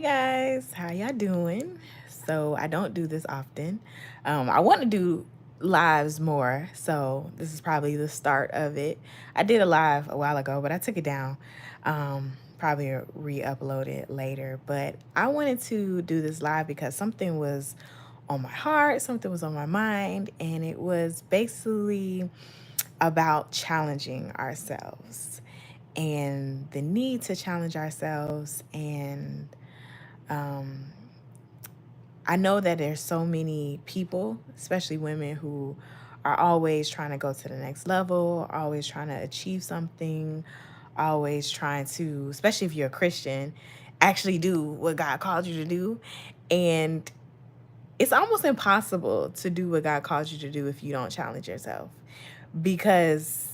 Guys, how y'all doing? So I don't do this often. I want to do lives more, so this is probably the start of it. I did a live a while ago, but I took it down. Probably re-upload it later. But I wanted to do this live because something was on my heart, something was on my mind, and it was basically about challenging ourselves and the need to challenge ourselves and um, I know that there's so many people, especially women, who are always trying to go to the next level, always trying to achieve something, always trying to, especially if you're a Christian, actually do what God called you to do. And it's almost impossible to do what God called you to do if you don't challenge yourself because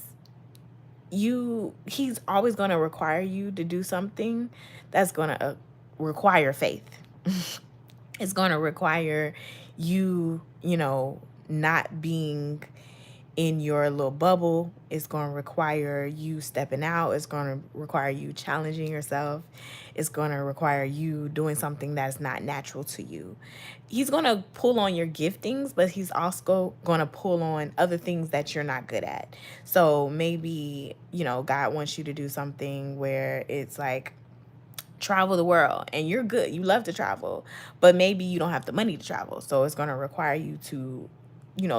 he's always going to require you to do something that's going to require faith. It's going to require you, not being in your little bubble. It's going to require you stepping out. It's going to require you challenging yourself. It's going to require you doing something that's not natural to you. He's going to pull on your giftings, but he's also going to pull on other things that you're not good at. So maybe, God wants you to do something where it's like, travel the world, and you're good, you love to travel, but maybe you don't have the money to travel, so it's going to require you to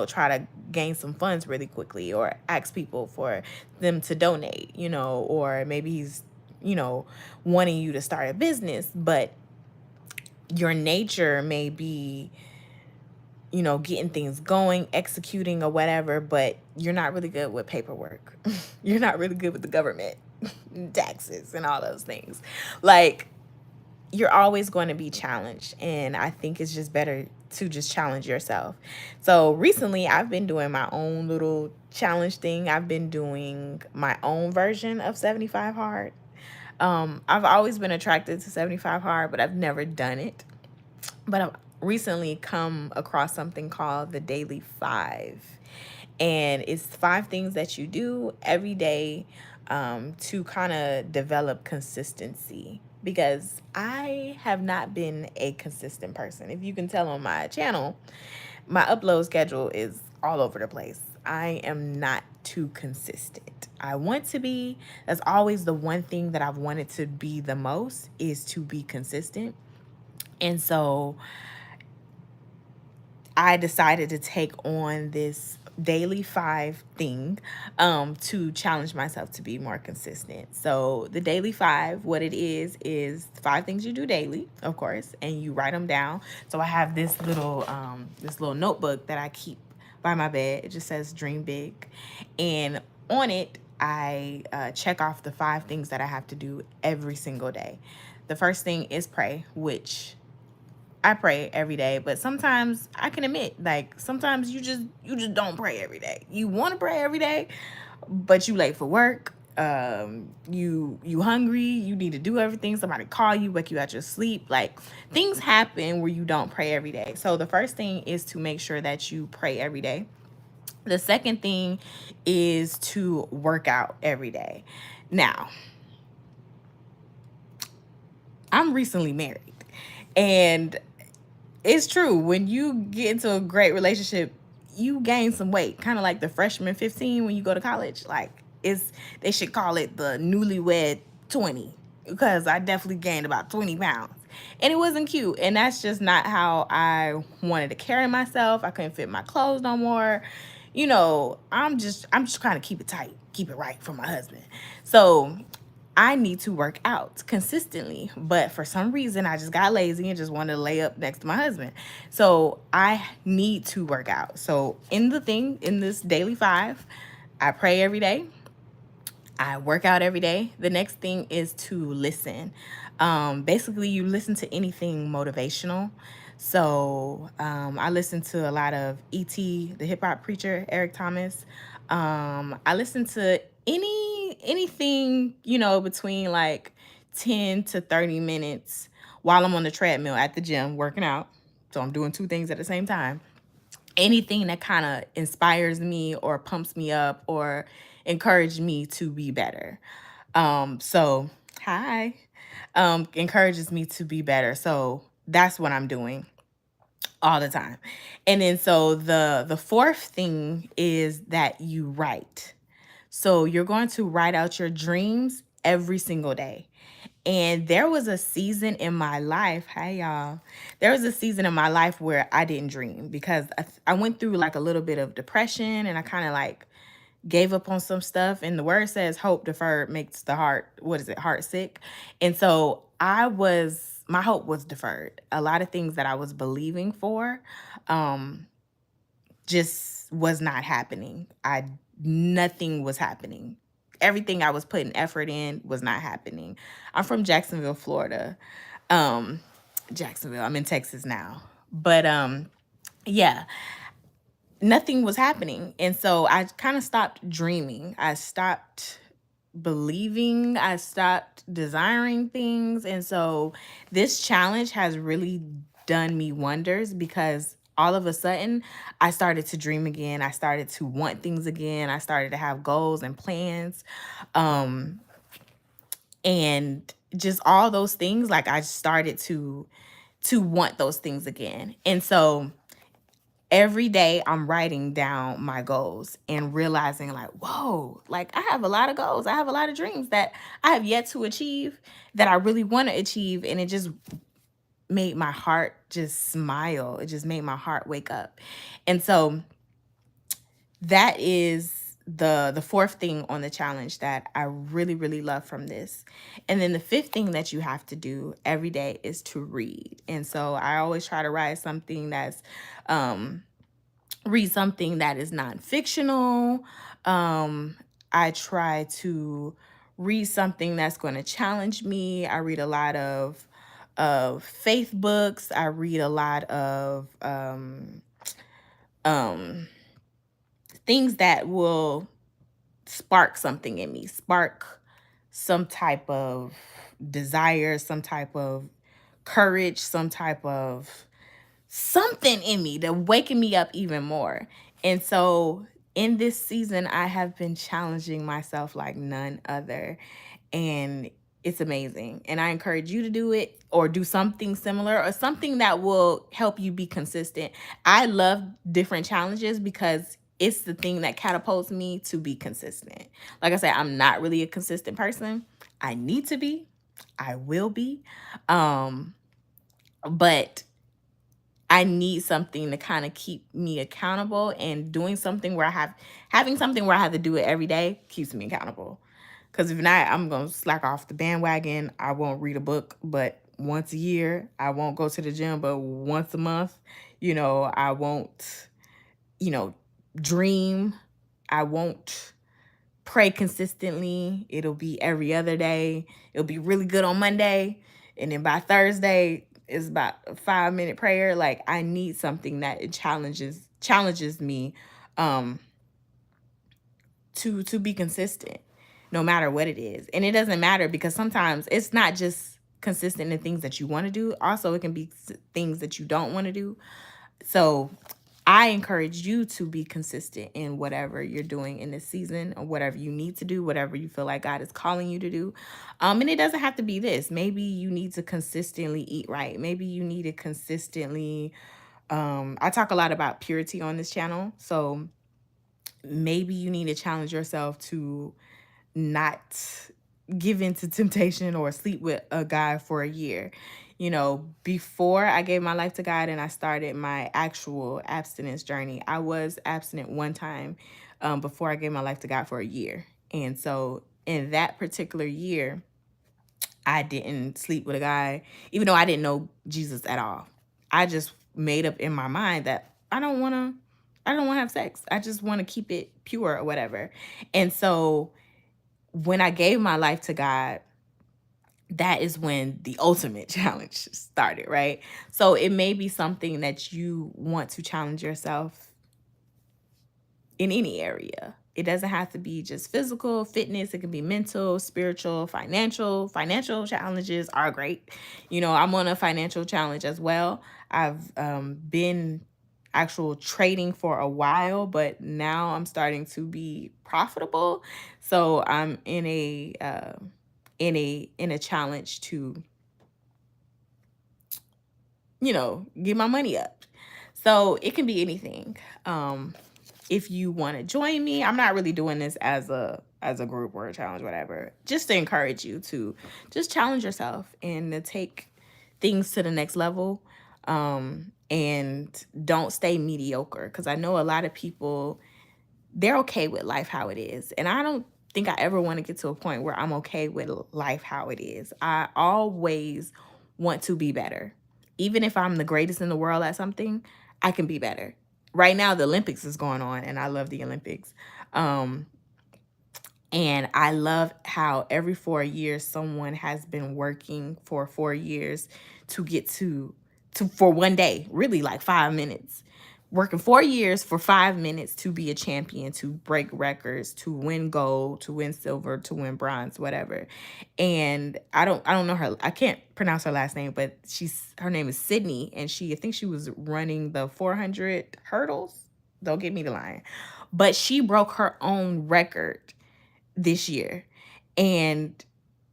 try to gain some funds really quickly or ask people for them to donate, or maybe he's you know wanting you to start a business, but your nature may be getting things going, executing or whatever, but you're not really good with paperwork. You're not really good with the government, taxes and all those things. Like, you're always going to be challenged, and I think it's just better to just challenge yourself. So recently I've been doing my own little challenge thing. I've been doing my own version of 75 hard. I've always been attracted to 75 hard, but I've never done it. But I've recently come across something called the Daily Five, and it's 5 things that you do every day to kind of develop consistency. Because I have not been a consistent person. If you can tell on my channel, my upload schedule is all over the place. I am not too consistent. I want to be. That's always the one thing that I've wanted to be the most, is to be consistent. And so I decided to take on this daily 5 thing to challenge myself to be more consistent. So the daily 5, what it is 5 things you do daily, of course, and you write them down. So I have this little notebook that I keep by my bed. It just says dream big, and on it I check off the 5 things that I have to do every single day. The first thing is pray, which I pray every day, but sometimes I can admit, like, sometimes you just don't pray every day. You want to pray every day, but you late for work. You hungry. You need to do everything. Somebody call you, wake you out your sleep. Like, things happen where you don't pray every day. So the first thing is to make sure that you pray every day. The second thing is to work out every day. Now, I'm recently married, and it's true. When you get into a great relationship, you gain some weight, kind of like the freshman 15 when you go to college. Like, they should call it the newlywed 20, because I definitely gained about 20 pounds. And it wasn't cute. And that's just not how I wanted to carry myself. I couldn't fit my clothes no more. I'm just trying to keep it tight, keep it right for my husband. So I need to work out consistently, but for some reason I just got lazy and just wanted to lay up next to my husband. So I need to work out. So in this daily 5, I pray every day. I work out every day. The next thing is to listen. Basically, you listen to anything motivational. So I listen to a lot of E.T., the hip hop preacher, Eric Thomas. I listen to anything, between like 10 to 30 minutes while I'm on the treadmill at the gym working out. So I'm doing 2 things at the same time. Anything that kind of inspires me or pumps me up or encourage me to be better. So hi. encourages me to be better. So that's what I'm doing all the time. And then so the fourth thing is that you write. So you're going to write out your dreams every single day. And there was a season in my life, hey y'all, there was a season in my life where I didn't dream because I went through like a little bit of depression, and I kind of like gave up on some stuff. And the word says hope deferred makes the heart, what is it, heart sick. And so my hope was deferred. A lot of things that I was believing for um just was not happening. Nothing was happening. Everything I was putting effort in was not happening. I'm from Jacksonville, Florida. Um Jacksonville. I'm in Texas now. But yeah, nothing was happening. And so I kind of stopped dreaming. I stopped believing. I stopped desiring things. And so this challenge has really done me wonders because all of a sudden I started to dream again. I started to want things again. I started to have goals and plans. Um and just all those things, like I started to want those things again. And so every day I'm writing down my goals and realizing like, whoa, like I have a lot of goals. I have a lot of dreams that I have yet to achieve, that I really want to achieve. And it just made my heart just smile. It just made my heart wake up. And so that is the fourth thing on the challenge that I really, really love from this. And then the fifth thing that you have to do every day is to read. And so I always try to write something that's read something that is non-fictional. I try to read something that's going to challenge me. I read a lot of faith books. I read a lot of um, things that will spark something in me, spark some type of desire, some type of courage, some type of something in me to waking me up even more. And so in this season, I have been challenging myself like none other. And it's amazing. And I encourage you to do it or do something similar or something that will help you be consistent. I love different challenges because it's the thing that catapults me to be consistent. Like I said, I'm not really a consistent person. I need to be. I will be. Um, but I need something to kind of keep me accountable, and doing something where having something where I have to do it every day keeps me accountable. Because if not, I'm going to slack off the bandwagon. I won't read a book, but once a year. I won't go to the gym, but once a month. I won't, you know, dream. I won't pray consistently. It'll be every other day. It'll be really good on Monday. And then by Thursday, it's about a 5-minute prayer. Like I need something that it challenges me um to be consistent no matter what it is. And it doesn't matter because sometimes it's not just consistent in things that you want to do. Also, it can be things that you don't want to do. So I encourage you to be consistent in whatever you're doing in this season, or whatever you need to do, whatever you feel like God is calling you to do. And it doesn't have to be this. Maybe you need to consistently eat right. Maybe you need to consistently, I talk a lot about purity on this channel. So maybe you need to challenge yourself to not give in to temptation or sleep with a guy for a year. Before I gave my life to God and I started my actual abstinence journey, I was abstinent one time before I gave my life to God for a year. And so in that particular year, I didn't sleep with a guy, even though I didn't know Jesus at all. I just made up in my mind that I don't want to have sex. I just want to keep it pure or whatever. And so when I gave my life to God, that is when the ultimate challenge started, right? So it may be something that you want to challenge yourself in any area. It doesn't have to be just physical fitness. It can be mental, spiritual, financial. Financial challenges are great. I'm on a financial challenge as well. I've been actual trading for a while, but now I'm starting to be profitable. So I'm in a in a challenge to, get my money up. So it can be anything. If you want to join me, I'm not really doing this as a group or a challenge, whatever. Just to encourage you to just challenge yourself and to take things to the next level. And don't stay mediocre, because I know a lot of people, they're okay with life how it is. And I don't think I ever want to get to a point where I'm okay with life how it is. I always want to be better. Even if I'm the greatest in the world at something, I can be better. Right now, the Olympics is going on, and I love the Olympics. Um, and I love how every 4 years someone has been working for 4 years to get to for one day, really like 5 minutes. Working 4 years for 5 minutes to be a champion, to break records, to win gold, to win silver, to win bronze, whatever. And I don't know her. I can't pronounce her last name, but her name is Sydney, and I think she was running the 400 hurdles. Don't get me to lying, but she broke her own record this year, and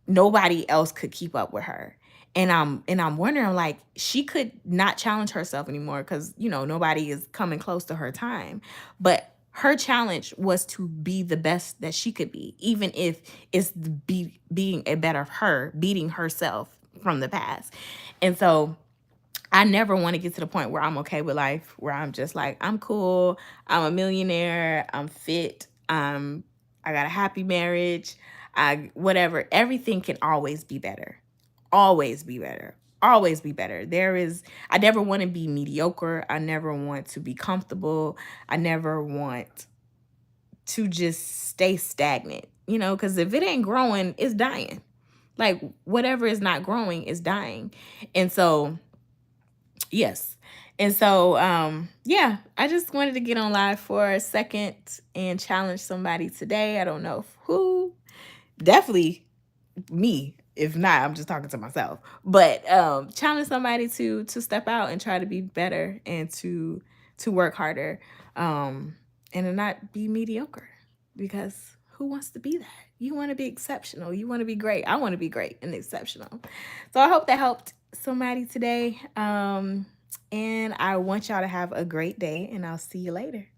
nobody else could keep up with her. And I'm wondering, like, she could not challenge herself anymore because nobody is coming close to her time. But her challenge was to be the best that she could be, even if it's being a better her, beating herself from the past. And so I never want to get to the point where I'm okay with life, where I'm just like, I'm cool, I'm a millionaire, I'm fit, I got a happy marriage, I whatever. Everything can always be better. Always be better. Always be better. I never want to be mediocre. I never want to be comfortable. I never want to just stay stagnant, because if it ain't growing, it's dying. Like, whatever is not growing is dying. And so, yes. And so, yeah, I just wanted to get on live for a second and challenge somebody today. I don't know who, definitely me. If not, I'm just talking to myself. But challenge somebody to step out and try to be better, and to work harder, and to not be mediocre. Because who wants to be that? You want to be exceptional. You want to be great. I want to be great and exceptional. So I hope that helped somebody today. And I want y'all to have a great day, and I'll see you later.